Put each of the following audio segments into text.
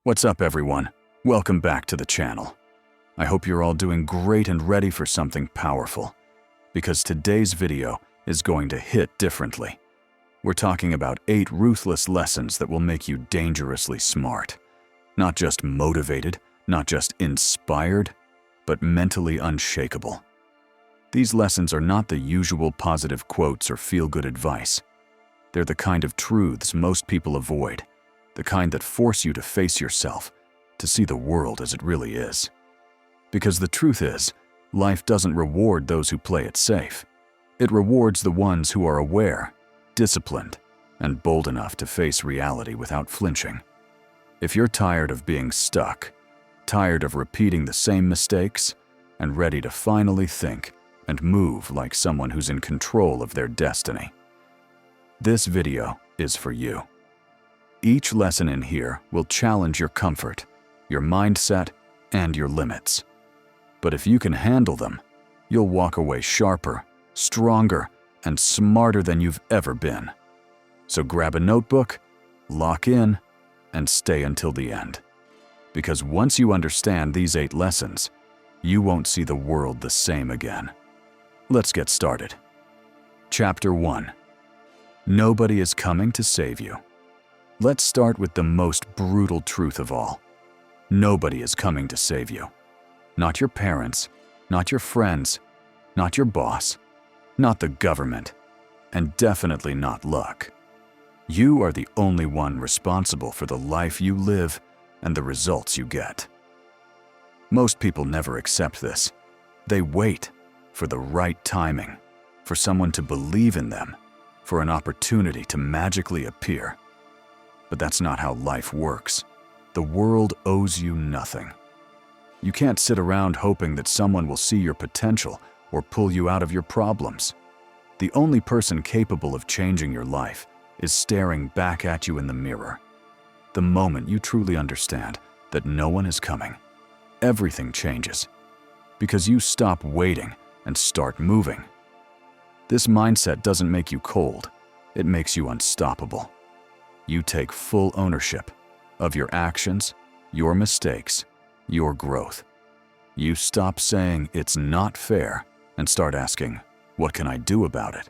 What's up, everyone? Welcome back to the channel. I hope you're all doing great and ready for something powerful, because today's video is going to hit differently. We're talking about 8 ruthless lessons that will make you dangerously smart. Not just motivated, not just inspired, but mentally unshakable. These lessons are not the usual positive quotes or feel-good advice. They're the kind of truths most people avoid, the kind that force you to face yourself, to see the world as it really is. Because the truth is, life doesn't reward those who play it safe. It rewards the ones who are aware, disciplined, and bold enough to face reality without flinching. If you're tired of being stuck, tired of repeating the same mistakes, and ready to finally think and move like someone who's in control of their destiny, this video is for you. Each lesson in here will challenge your comfort, your mindset, and your limits. But if you can handle them, you'll walk away sharper, stronger, and smarter than you've ever been. So grab a notebook, lock in, and stay until the end. Because once you understand these 8 lessons, you won't see the world the same again. Let's get started. Chapter 1. Nobody is coming to save you. Let's start with the most brutal truth of all. Nobody is coming to save you. Not your parents, not your friends, not your boss, not the government, and definitely not luck. You are the only one responsible for the life you live and the results you get. Most people never accept this. They wait for the right timing, for someone to believe in them, for an opportunity to magically appear. But that's not how life works. The world owes you nothing. You can't sit around hoping that someone will see your potential or pull you out of your problems. The only person capable of changing your life is staring back at you in the mirror. The moment you truly understand that no one is coming, everything changes, because you stop waiting and start moving. This mindset doesn't make you cold, it makes you unstoppable. You take full ownership of your actions, your mistakes, your growth. You stop saying it's not fair and start asking, what can I do about it?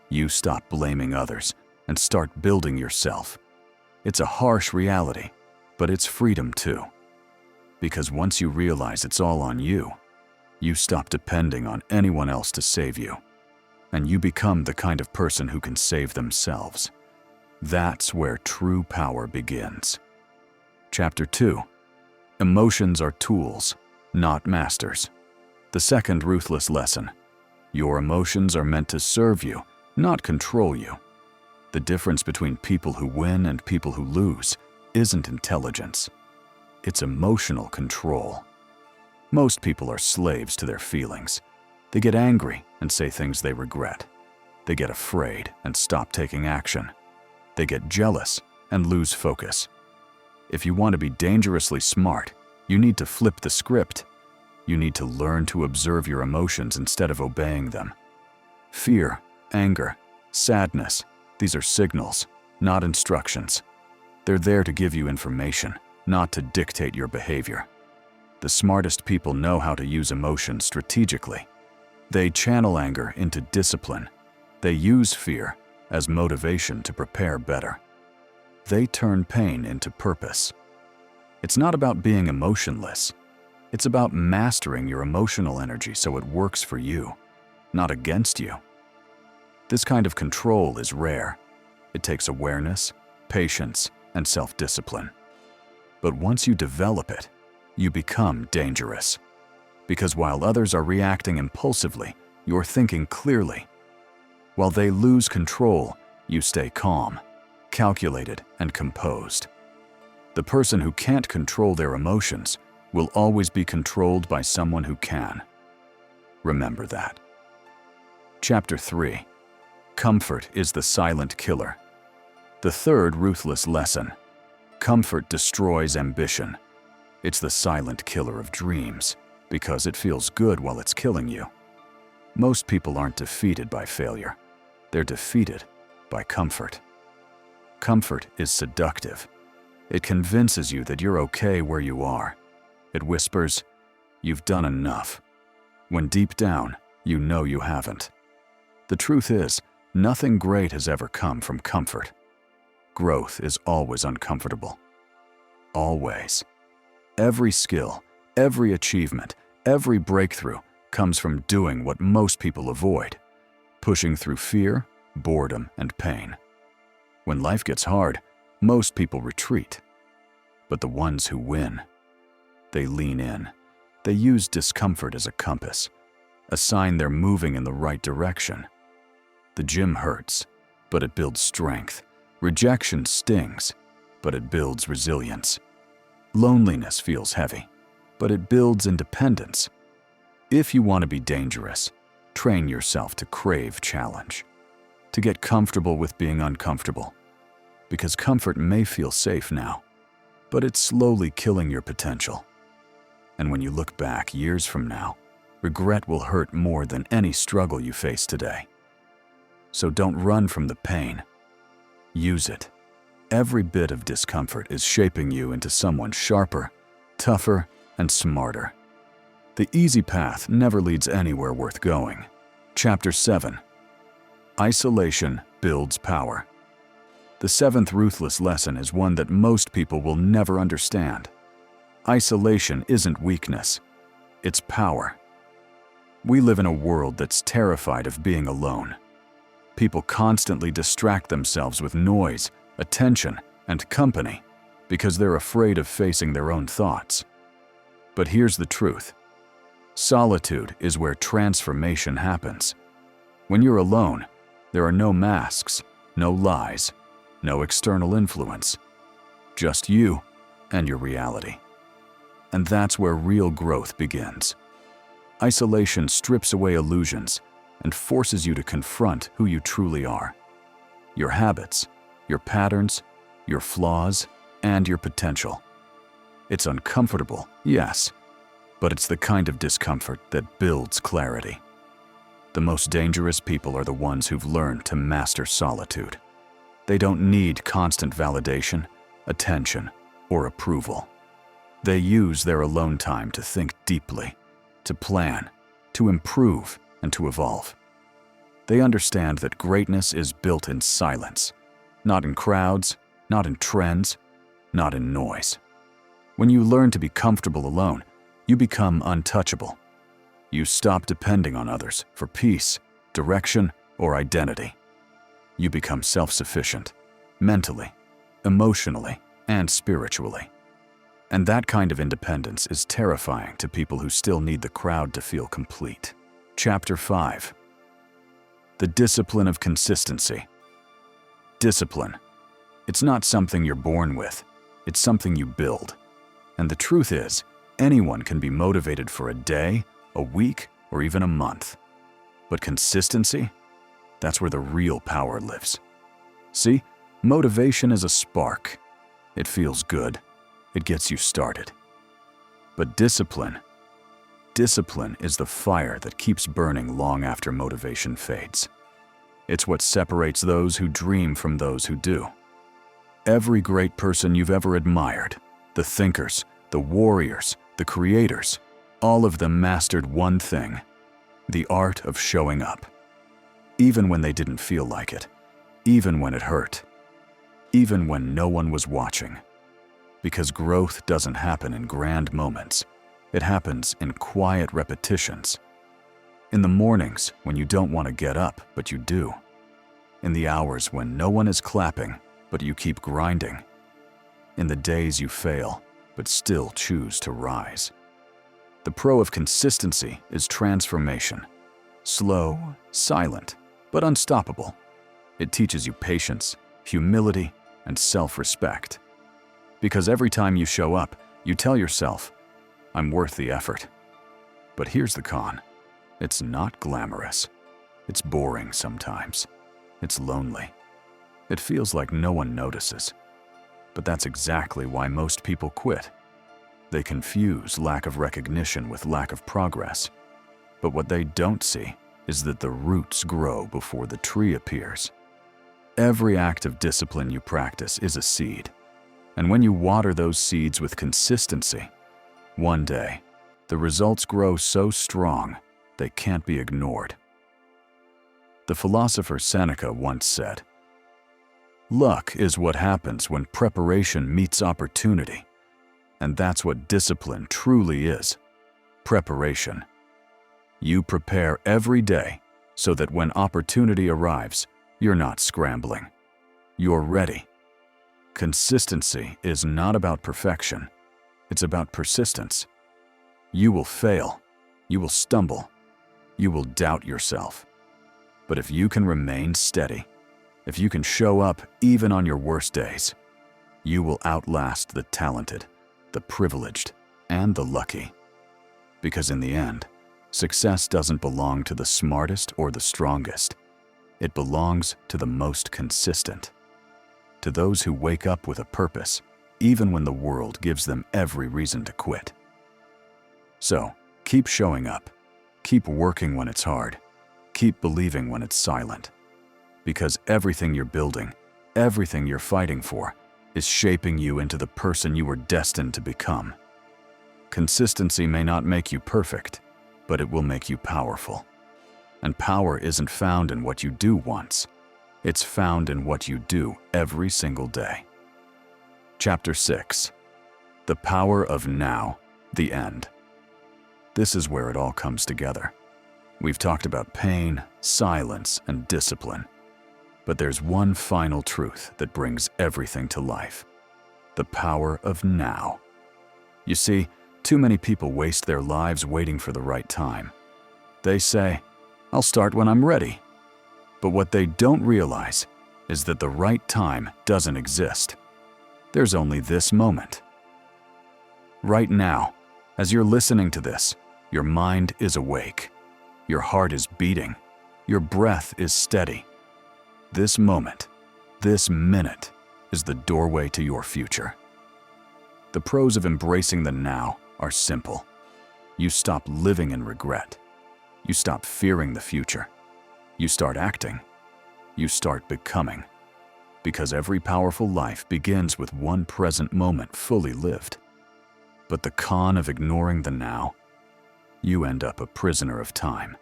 You stop blaming others and start building yourself. It's a harsh reality, but it's freedom too. Because once you realize it's all on you, you stop depending on anyone else to save you, and you become the kind of person who can save themselves. That's where true power begins. Chapter 2. Emotions are tools, not masters. The second ruthless lesson. Your emotions are meant to serve you, not control you. The difference between people who win and people who lose isn't intelligence. It's emotional control. Most people are slaves to their feelings. They get angry and say things they regret. They get afraid and stop taking action. They get jealous and lose focus. If you want to be dangerously smart, you need to flip the script. You need to learn to observe your emotions instead of obeying them. Fear, anger, sadness, these are signals, not instructions. They're there to give you information, not to dictate your behavior. The smartest people know how to use emotions strategically. They channel anger into discipline. They use fear as motivation to prepare better. They turn pain into purpose. It's not about being emotionless. It's about mastering your emotional energy so it works for you, not against you. This kind of control is rare. It takes awareness, patience, and self-discipline. But once you develop it, you become dangerous. Because while others are reacting impulsively, you're thinking clearly. While they lose control, you stay calm, calculated, and composed. The person who can't control their emotions will always be controlled by someone who can. Remember that. Chapter 3. Comfort is the silent killer. The third ruthless lesson. Comfort destroys ambition. It's the silent killer of dreams, because it feels good while it's killing you. Most people aren't defeated by failure. They're defeated by comfort. Comfort is seductive. It convinces you that you're okay where you are. It whispers, "You've done enough," when deep down, you know you haven't. The truth is, nothing great has ever come from comfort. Growth is always uncomfortable. Always. Every skill, every achievement, every breakthrough comes from doing what most people avoid, pushing through fear, boredom, and pain. When life gets hard, most people retreat. But the ones who win, they lean in. They use discomfort as a compass, a sign they're moving in the right direction. The gym hurts, but it builds strength. Rejection stings, but it builds resilience. Loneliness feels heavy, but it builds independence. If you want to be dangerous, train yourself to crave challenge, to get comfortable with being uncomfortable. Because comfort may feel safe now, but it's slowly killing your potential. And when you look back years from now, regret will hurt more than any struggle you face today. So don't run from the pain. Use it. Every bit of discomfort is shaping you into someone sharper, tougher, and smarter. The easy path never leads anywhere worth going. Chapter 7. Isolation builds power. The seventh ruthless lesson is one that most people will never understand. Isolation isn't weakness, it's power. We live in a world that's terrified of being alone. People constantly distract themselves with noise, attention, and company because they're afraid of facing their own thoughts. But here's the truth. Solitude is where transformation happens. When you're alone, there are no masks, no lies, no external influence. Just you and your reality. And that's where real growth begins. Isolation strips away illusions and forces you to confront who you truly are. Your habits, your patterns, your flaws, and your potential. It's uncomfortable, yes, but it's the kind of discomfort that builds clarity. The most dangerous people are the ones who've learned to master solitude. They don't need constant validation, attention, or approval. They use their alone time to think deeply, to plan, to improve, and to evolve. They understand that greatness is built in silence, not in crowds, not in trends, not in noise. When you learn to be comfortable alone, you become untouchable. You stop depending on others for peace, direction, or identity. You become self-sufficient, mentally, emotionally, and spiritually. And that kind of independence is terrifying to people who still need the crowd to feel complete. Chapter 5. The discipline of consistency. Discipline. It's not something you're born with. It's something you build. And the truth is, anyone can be motivated for a day, a week, or even a month. But consistency? That's where the real power lives. See, motivation is a spark. It feels good. It gets you started. But discipline is the fire that keeps burning long after motivation fades. It's what separates those who dream from those who do. Every great person you've ever admired, the thinkers, the warriors, the creators, all of them mastered one thing: the art of showing up. Even when they didn't feel like it, even when it hurt, even when no one was watching. Because growth doesn't happen in grand moments. It happens in quiet repetitions. In the mornings when you don't want to get up, but you do. In the hours when no one is clapping, but you keep grinding. In the days you fail, but still choose to rise. The pro of consistency is transformation. Slow, silent, but unstoppable. It teaches you patience, humility, and self-respect. Because every time you show up, you tell yourself, I'm worth the effort. But here's the con. It's not glamorous. It's boring sometimes. It's lonely. It feels like no one notices. But that's exactly why most people quit. They confuse lack of recognition with lack of progress. But what they don't see is that the roots grow before the tree appears. Every act of discipline you practice is a seed. And when you water those seeds with consistency, one day, the results grow so strong they can't be ignored. The philosopher Seneca once said, "Luck is what happens when preparation meets opportunity." And that's what discipline truly is. Preparation. You prepare every day so that when opportunity arrives, you're not scrambling. You're ready. Consistency is not about perfection. It's about persistence. You will fail. You will stumble. You will doubt yourself. But if you can remain steady, if you can show up even on your worst days, you will outlast the talented, the privileged, and the lucky. Because in the end, success doesn't belong to the smartest or the strongest. It belongs to the most consistent. To those who wake up with a purpose, even when the world gives them every reason to quit. So, keep showing up. Keep working when it's hard. Keep believing when it's silent. Because everything you're building, everything you're fighting for, is shaping you into the person you were destined to become. Consistency may not make you perfect, but it will make you powerful. And power isn't found in what you do once. It's found in what you do every single day. Chapter 6. The Power of Now, the End. This is where it all comes together. We've talked about pain, silence, and discipline. But there's one final truth that brings everything to life. The power of now. You see, too many people waste their lives waiting for the right time. They say, "I'll start when I'm ready." But what they don't realize is that the right time doesn't exist. There's only this moment. Right now, as you're listening to this, your mind is awake. Your heart is beating. Your breath is steady. This moment, this minute, is the doorway to your future. The pros of embracing the now are simple. You stop living in regret. You stop fearing the future. You start acting. You start becoming. Because every powerful life begins with one present moment fully lived. But the con of ignoring the now? You end up a prisoner of time,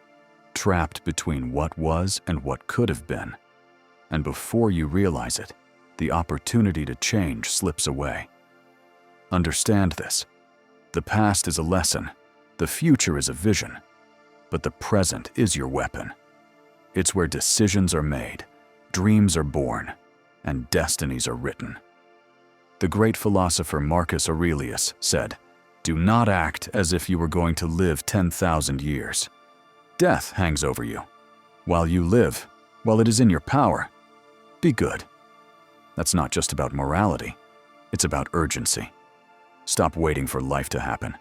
trapped between what was and what could have been. And before you realize it, the opportunity to change slips away. Understand this. The past is a lesson. The future is a vision. But the present is your weapon. It's where decisions are made, dreams are born, and destinies are written. The great philosopher Marcus Aurelius said, "Do not act as if you were going to live 10,000 years. Death hangs over you. While you live, while it is in your power, be good." That's not just about morality. It's about urgency. Stop waiting for life to happen.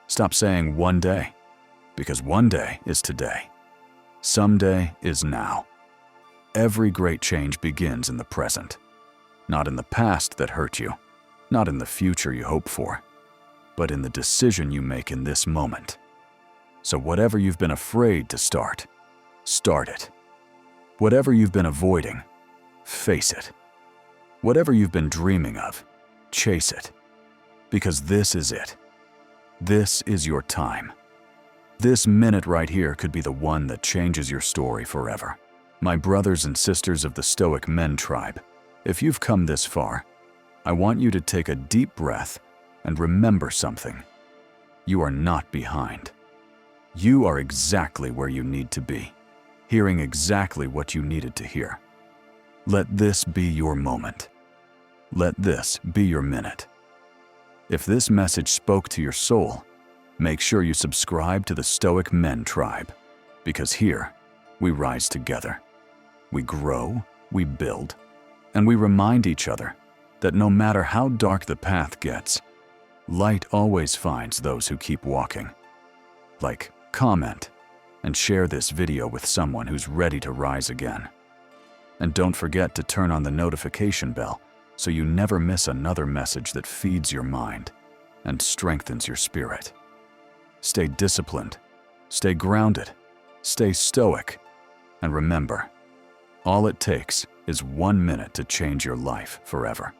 Stop saying one day, because one day is today. Someday is now. Every great change begins in the present. Not in the past that hurt you, not in the future you hope for, but in the decision you make in this moment. So whatever you've been afraid to start, start it. Whatever you've been avoiding, face it. Whatever you've been dreaming of, chase it. Because this is it. This is your time. This minute right here could be the one that changes your story forever. My brothers and sisters of the Stoic Men tribe, if you've come this far, I want you to take a deep breath and remember something. You are not behind. You are exactly where you need to be, hearing exactly what you needed to hear. Let this be your moment. Let this be your minute. If this message spoke to your soul, make sure you subscribe to the Stoic Men tribe, because here we rise together. We grow, we build, and we remind each other that no matter how dark the path gets, light always finds those who keep walking. Like, comment, and share this video with someone who's ready to rise again. And don't forget to turn on the notification bell so you never miss another message that feeds your mind and strengthens your spirit. Stay disciplined, stay grounded, stay stoic, and remember, all it takes is 1 minute to change your life forever.